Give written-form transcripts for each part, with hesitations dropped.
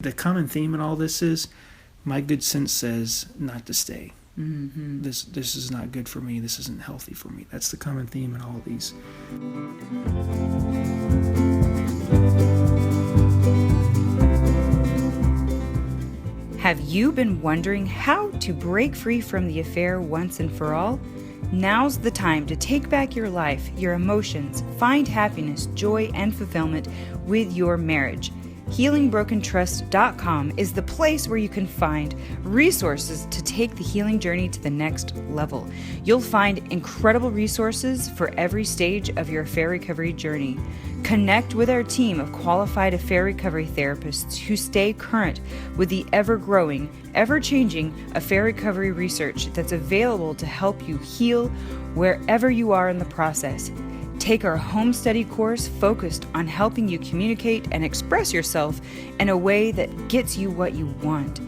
The common theme in all this is my good sense says not to stay. Mm-hmm. This is not good for me. This isn't healthy for me. That's the common theme in all of these. Have you been wondering how to break free from the affair once and for all? Now's the time to take back your life, your emotions, find happiness, joy, and fulfillment with your marriage. HealingBrokenTrust.com is the place where you can find resources to take the healing journey to the next level. You'll find incredible resources for every stage of your affair recovery journey. Connect with our team of qualified affair recovery therapists who stay current with the ever-growing, ever-changing affair recovery research that's available to help you heal wherever you are in the process. Take our home study course focused on helping you communicate and express yourself in a way that gets you what you want.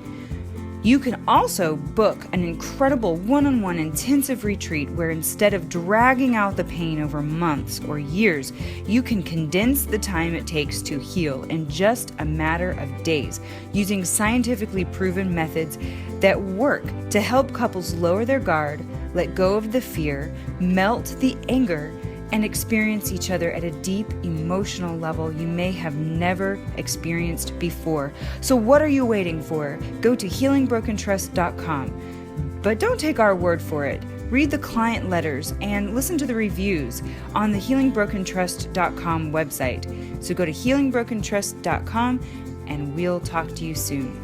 You can also book an incredible one-on-one intensive retreat where instead of dragging out the pain over months or years, you can condense the time it takes to heal in just a matter of days using scientifically proven methods that work to help couples lower their guard, let go of the fear, melt the anger, and experience each other at a deep emotional level you may have never experienced before. So what are you waiting for? Go to HealingBrokenTrust.com. But don't take our word for it. Read the client letters and listen to the reviews on the HealingBrokenTrust.com website. So go to HealingBrokenTrust.com and we'll talk to you soon.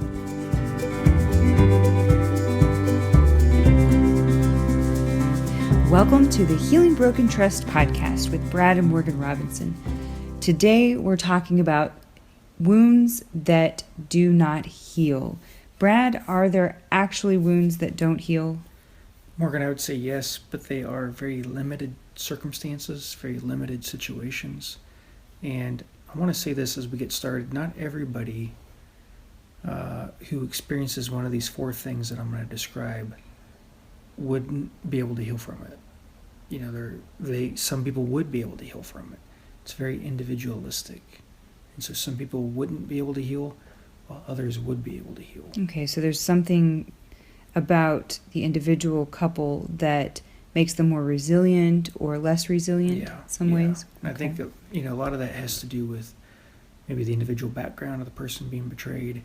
Welcome to the Healing Broken Trust podcast with Brad and Morgan Robinson. Today we're talking about wounds that do not heal. Brad, are there actually wounds that don't heal? Morgan, I would say yes, but they are very limited circumstances, very limited situations. And I want to say this as we get started. Not everybody who experiences one of these four things that I'm going to describe wouldn't be able to heal from it. You know, some people would be able to heal from it. It's very individualistic. And so some people wouldn't be able to heal, while others would be able to heal. Okay, so there's something about the individual couple that makes them more resilient or less resilient in some ways? And I think that, a lot of that has to do with maybe the individual background of the person being betrayed,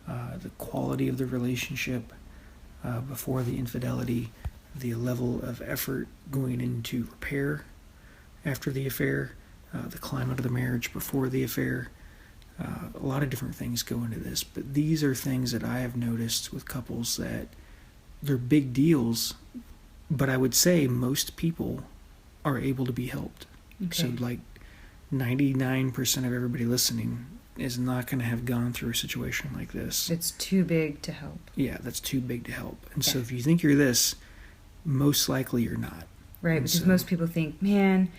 the quality of the relationship, before the infidelity, the level of effort going into repair after the affair, the climate of the marriage before the affair. A lot of different things go into this, but these are things that I have noticed with couples that they're big deals, but I would say most people are able to be helped. Okay. So like 99% of everybody listening is not going to have gone through a situation like this. It's too big to help. Yeah, that's too big to help. And so if you think you're this, most likely you're not. Right, and because most people think, man,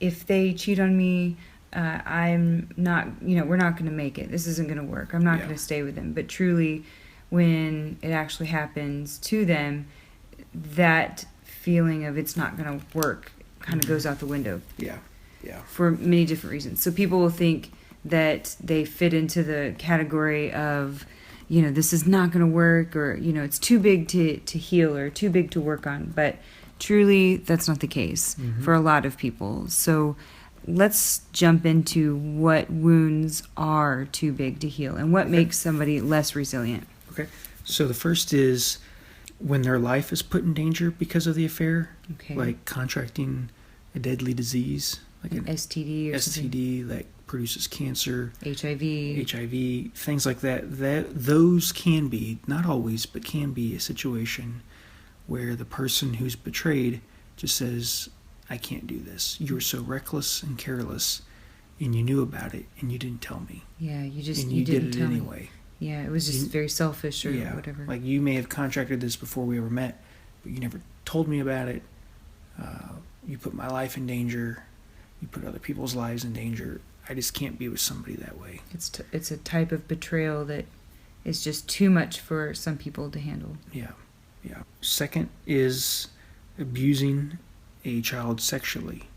if they cheat on me, I'm not, we're not going to make it. This isn't going to work. I'm not going to stay with them. But truly, when it actually happens to them, that feeling of it's not going to work kind of goes out the window. Yeah. For many different reasons. So people will think that they fit into the category of, this is not going to work, or, it's too big to heal or too big to work on. But truly, that's not the case for a lot of people. So let's jump into what wounds are too big to heal and what makes somebody less resilient. Okay. So the first is when their life is put in danger because of the affair, like contracting a deadly disease, like an STD or STD that produces cancer, HIV, things like that. Those can be, not always, but can be a situation where the person who's betrayed just says, I can't do this. You were so reckless and careless, and you knew about it, and you didn't tell me. Yeah, you did it anyway. Yeah, it was just very selfish or whatever. Like you may have contracted this before we ever met, but you never told me about it. You put my life in danger. You put other people's lives in danger. I just can't be with somebody that way. It's a type of betrayal that is just too much for some people to handle. Yeah. Second is abusing a child sexually.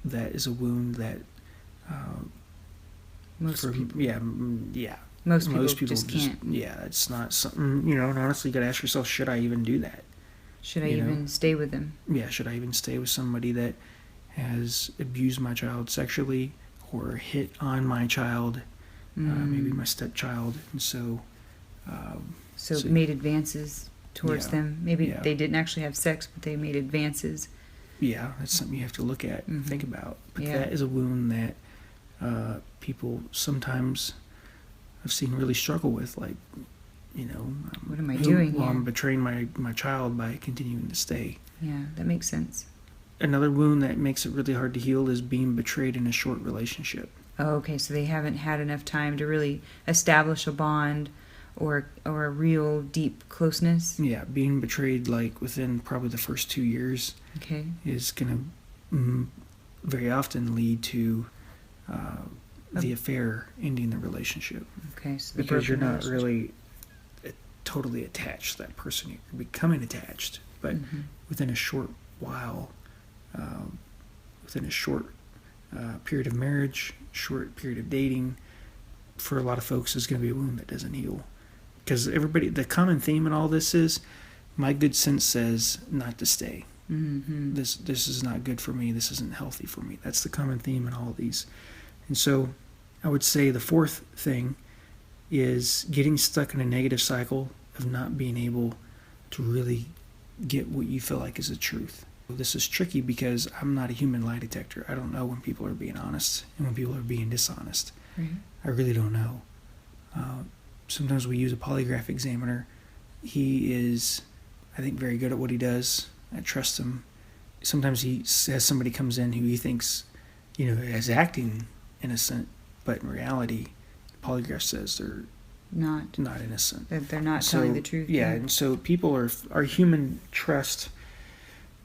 That is a wound that most people Most people just can't. Yeah, it's not something, you know, and honestly, you got to ask yourself, should I even do that? Should I even stay with them? Yeah, should I even stay with somebody that has abused my child sexually or hit on my child, maybe my stepchild? And so... So made advances towards them. Maybe they didn't actually have sex, but they made advances. Yeah, that's something you have to look at and think about. But that is a wound that people sometimes I've seen really struggle with, like, you know, what am I doing here? I'm betraying my child by continuing to stay. Yeah, that makes sense. Another wound that makes it really hard to heal is being betrayed in a short relationship. Oh, okay, so they haven't had enough time to really establish a bond or a real deep closeness. Yeah, being betrayed like within probably the first 2 years is going to very often lead to the affair ending the relationship. Okay, so because you're not really totally attached to that person. You're becoming attached, but within a short while, within a short period of marriage, short period of dating, for a lot of folks, is going to be a wound that doesn't heal. Because the common theme in all this is, my good sense says not to stay. This is not good for me. This isn't healthy for me. That's the common theme in all of these. And so I would say the fourth thing is getting stuck in a negative cycle of not being able to really get what you feel like is the truth. This is tricky because I'm not a human lie detector. I don't know when people are being honest and when people are being dishonest. Right. I really don't know. Sometimes we use a polygraph examiner. He is, I think, very good at what he does. I trust him. Sometimes he has somebody comes in who he thinks, you know, is acting innocent, but in reality, the polygraph says they're not innocent. That they're not telling the truth. Yeah, and so people our human trust,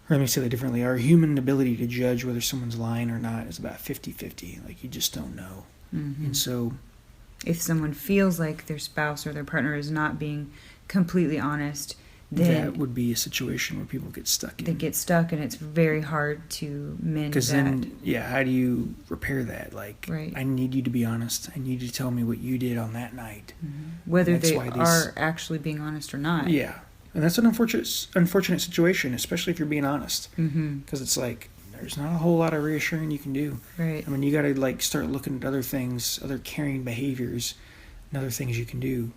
or let me say that differently, our human ability to judge whether someone's lying or not is about 50-50. Like, you just don't know. And so... if someone feels like their spouse or their partner is not being completely honest, then that would be a situation where people get stuck in. They get stuck, and it's very hard to mend that. Because then, how do you repair that? Like, I need you to be honest. I need you to tell me what you did on that night. Whether they are actually being honest or not. Yeah. And that's an unfortunate situation, especially if you're being honest. Because it's like, there's not a whole lot of reassuring you can do. Right. I mean, you got to like start looking at other things, other caring behaviors, and other things you can do.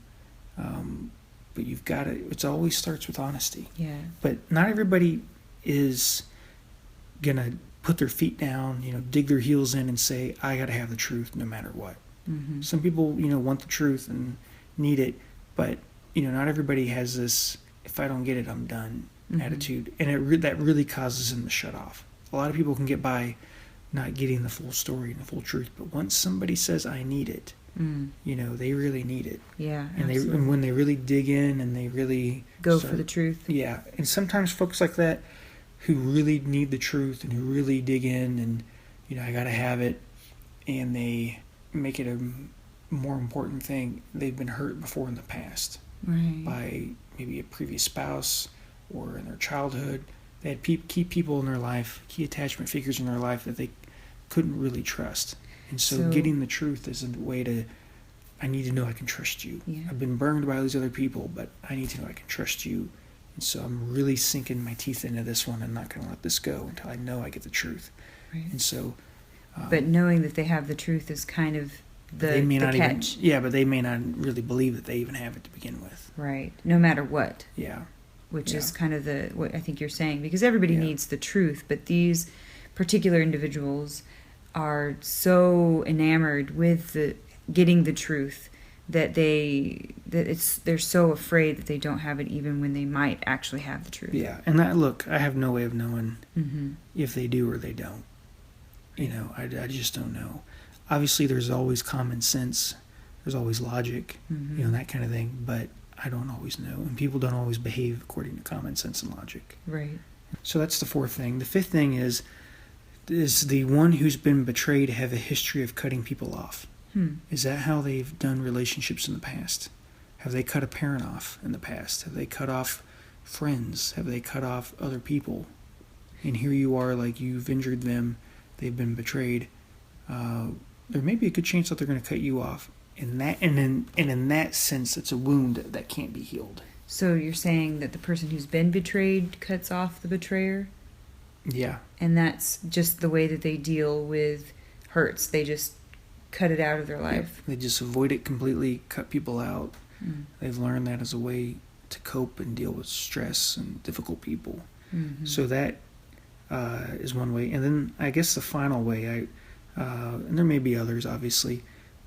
But you've got to. It always starts with honesty. Yeah. But not everybody is gonna put their feet down, you know, dig their heels in, and say, "I got to have the truth, no matter what." Some people, you know, want the truth and need it, but you know, not everybody has this "if I don't get it, I'm done" attitude, and that really causes them to shut off. A lot of people can get by not getting the full story and the full truth, but once somebody says, "I need it," you know, they really need it. Yeah, and when they really dig in and they really go for the truth. Yeah, and sometimes folks like that who really need the truth and who really dig in and, you know, I gotta have it, and they make it a more important thing. They've been hurt before in the past by maybe a previous spouse or in their childhood. They had key people in their life, key attachment figures in their life that they couldn't really trust. And so getting the truth is a way to, I need to know I can trust you. Yeah. I've been burned by all these other people, but I need to know I can trust you. And so I'm really sinking my teeth into this one. I'm not going to let this go until I know I get the truth. Right. And so... but knowing that they have the truth is kind of the catch. But they may not really believe that they even have it to begin with. Right. No matter what. Yeah. Which is kind of what I think you're saying, because everybody needs the truth, but these particular individuals are so enamored with getting the truth that they're so afraid that they don't have it, even when they might actually have the truth. Yeah, and I have no way of knowing if they do or they don't. You know, I just don't know. Obviously, there's always common sense, there's always logic, you know, that kind of thing, but I don't always know, and people don't always behave according to common sense and logic. Right. So that's the fourth thing. The fifth thing is the one who's been betrayed have a history of cutting people off. Is that how they've done relationships in the past? Have they cut a parent off in the past? Have they cut off friends? Have they cut off other people? And here you are, like, you've injured them, they've been betrayed. There may be a good chance that they're going to cut you off. in that sense, it's a wound that can't be healed. So you're saying that the person who's been betrayed cuts off the betrayer? Yeah. And that's just the way that they deal with hurts. They just cut it out of their life. They just avoid it completely, cut people out. They've learned that as a way to cope and deal with stress and difficult people. So that is one way. And then I guess the final way, and there may be others, obviously,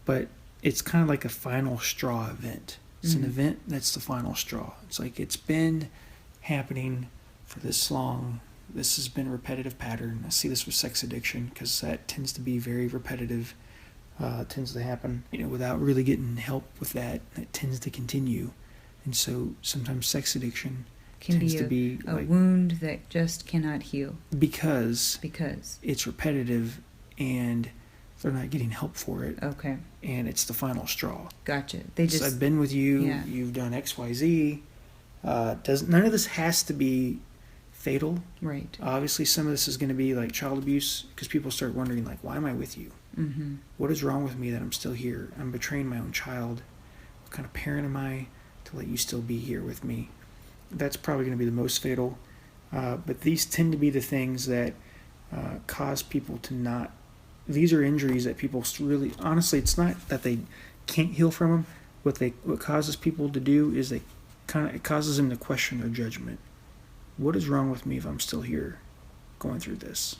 but it's kind of like a final straw event. It's an event that's the final straw. It's like it's been happening for this long. This has been a repetitive pattern. I see this with sex addiction because that tends to be very repetitive. Tends to happen, without really getting help with that. It tends to continue. And so sometimes sex addiction tends to be a wound that just cannot heal. Because it's repetitive and they're not getting help for it. Okay. And it's the final straw. Gotcha. So I've been with you, you've done X, Y, Z. None of this has to be fatal. Right. Obviously, some of this is going to be like child abuse because people start wondering, like, why am I with you? What is wrong with me that I'm still here? I'm betraying my own child. What kind of parent am I to let you still be here with me? That's probably going to be the most fatal. But these tend to be the things that cause people to not. These are injuries that people really, honestly, it's not that they can't heal from them. What causes people to do is it causes them to question their judgment. What is wrong with me if I'm still here going through this?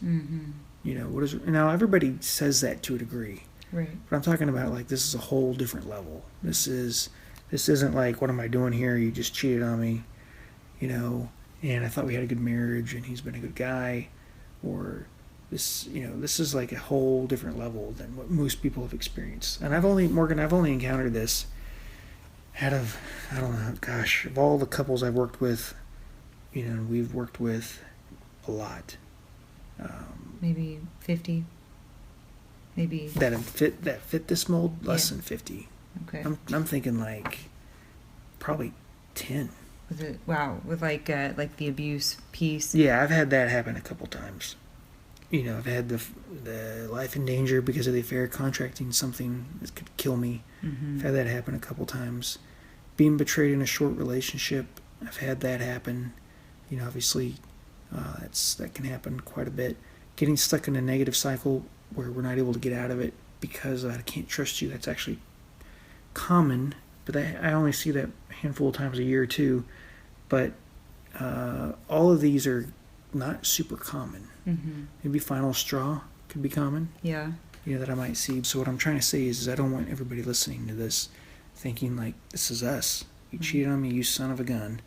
Now everybody says that to a degree. Right. But I'm talking about like this is a whole different level. This isn't like, what am I doing here? You just cheated on me, and I thought we had a good marriage and he's been a good guy, or this is like a whole different level than what most people have experienced. And I've only encountered this out of, I don't know, gosh, of all the couples I've worked with, we've worked with a lot. Maybe 50. Maybe that fit this mold, less than 50. Okay. I'm thinking like probably 10. With like the abuse piece. Yeah, I've had that happen a couple times. I've had the life in danger because of the affair, contracting something that could kill me. I've had that happen a couple times. Being betrayed in a short relationship, I've had that happen. Obviously, that can happen quite a bit. Getting stuck in a negative cycle where we're not able to get out of it because I can't trust you, that's actually common, but I only see that a handful of times a year or two. But all of these are not super common. Maybe final straw could be common. Yeah. That I might see. So what I'm trying to say is I don't want everybody listening to this thinking like, this is us. You cheated on me, you son of a gun,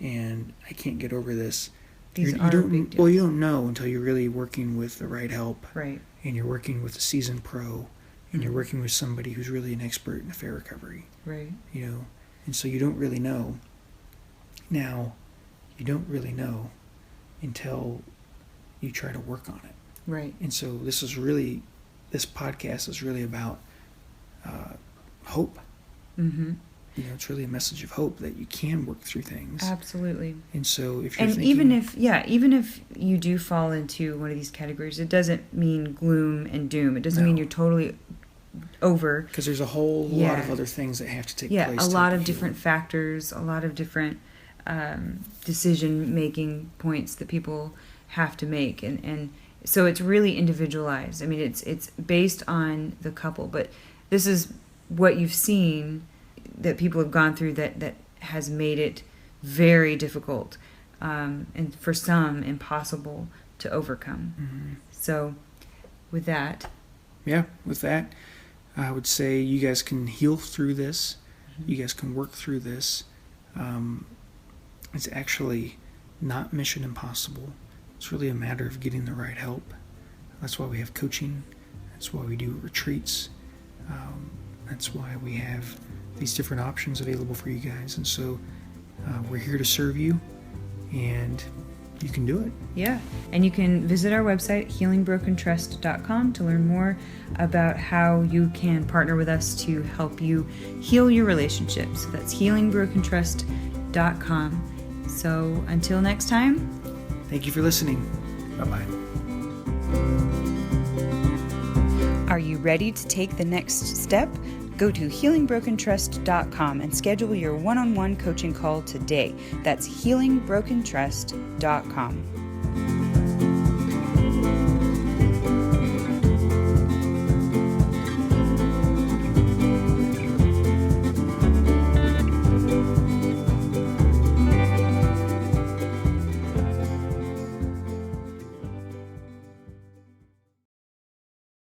and I can't get over this. You don't know until you're really working with the right help. Right. And you're working with a seasoned pro, and you're working with somebody who's really an expert in affair recovery. Right. And so you don't really know. Now, you don't really know until you try to work on it. Right. And so this podcast is really about hope. It's really a message of hope that you can work through things. Absolutely. And so if you're even if you do fall into one of these categories, it doesn't mean gloom and doom. It doesn't mean you're totally over. Because there's a whole lot of other things that have to take place. Yeah, a lot of different factors, a lot of different decision-making points that people have to make. And so it's really individualized. I mean, it's based on the couple. But this is what you've seen that people have gone through that has made it very difficult and for some impossible to overcome. So with that, I would say you guys can heal through this. You guys can work through this. It's actually not mission impossible. It's really a matter of getting the right help. That's why we have coaching. That's why we do retreats. That's why we have these different options available for you guys. And so we're here to serve you, and you can do it. Yeah. And you can visit our website, healingbrokentrust.com, to learn more about how you can partner with us to help you heal your relationships. That's healingbrokentrust.com. So until next time, thank you for listening. Bye-bye. Are you ready to take the next step? Go to healingbrokentrust.com and schedule your one-on-one coaching call today. That's healingbrokentrust.com.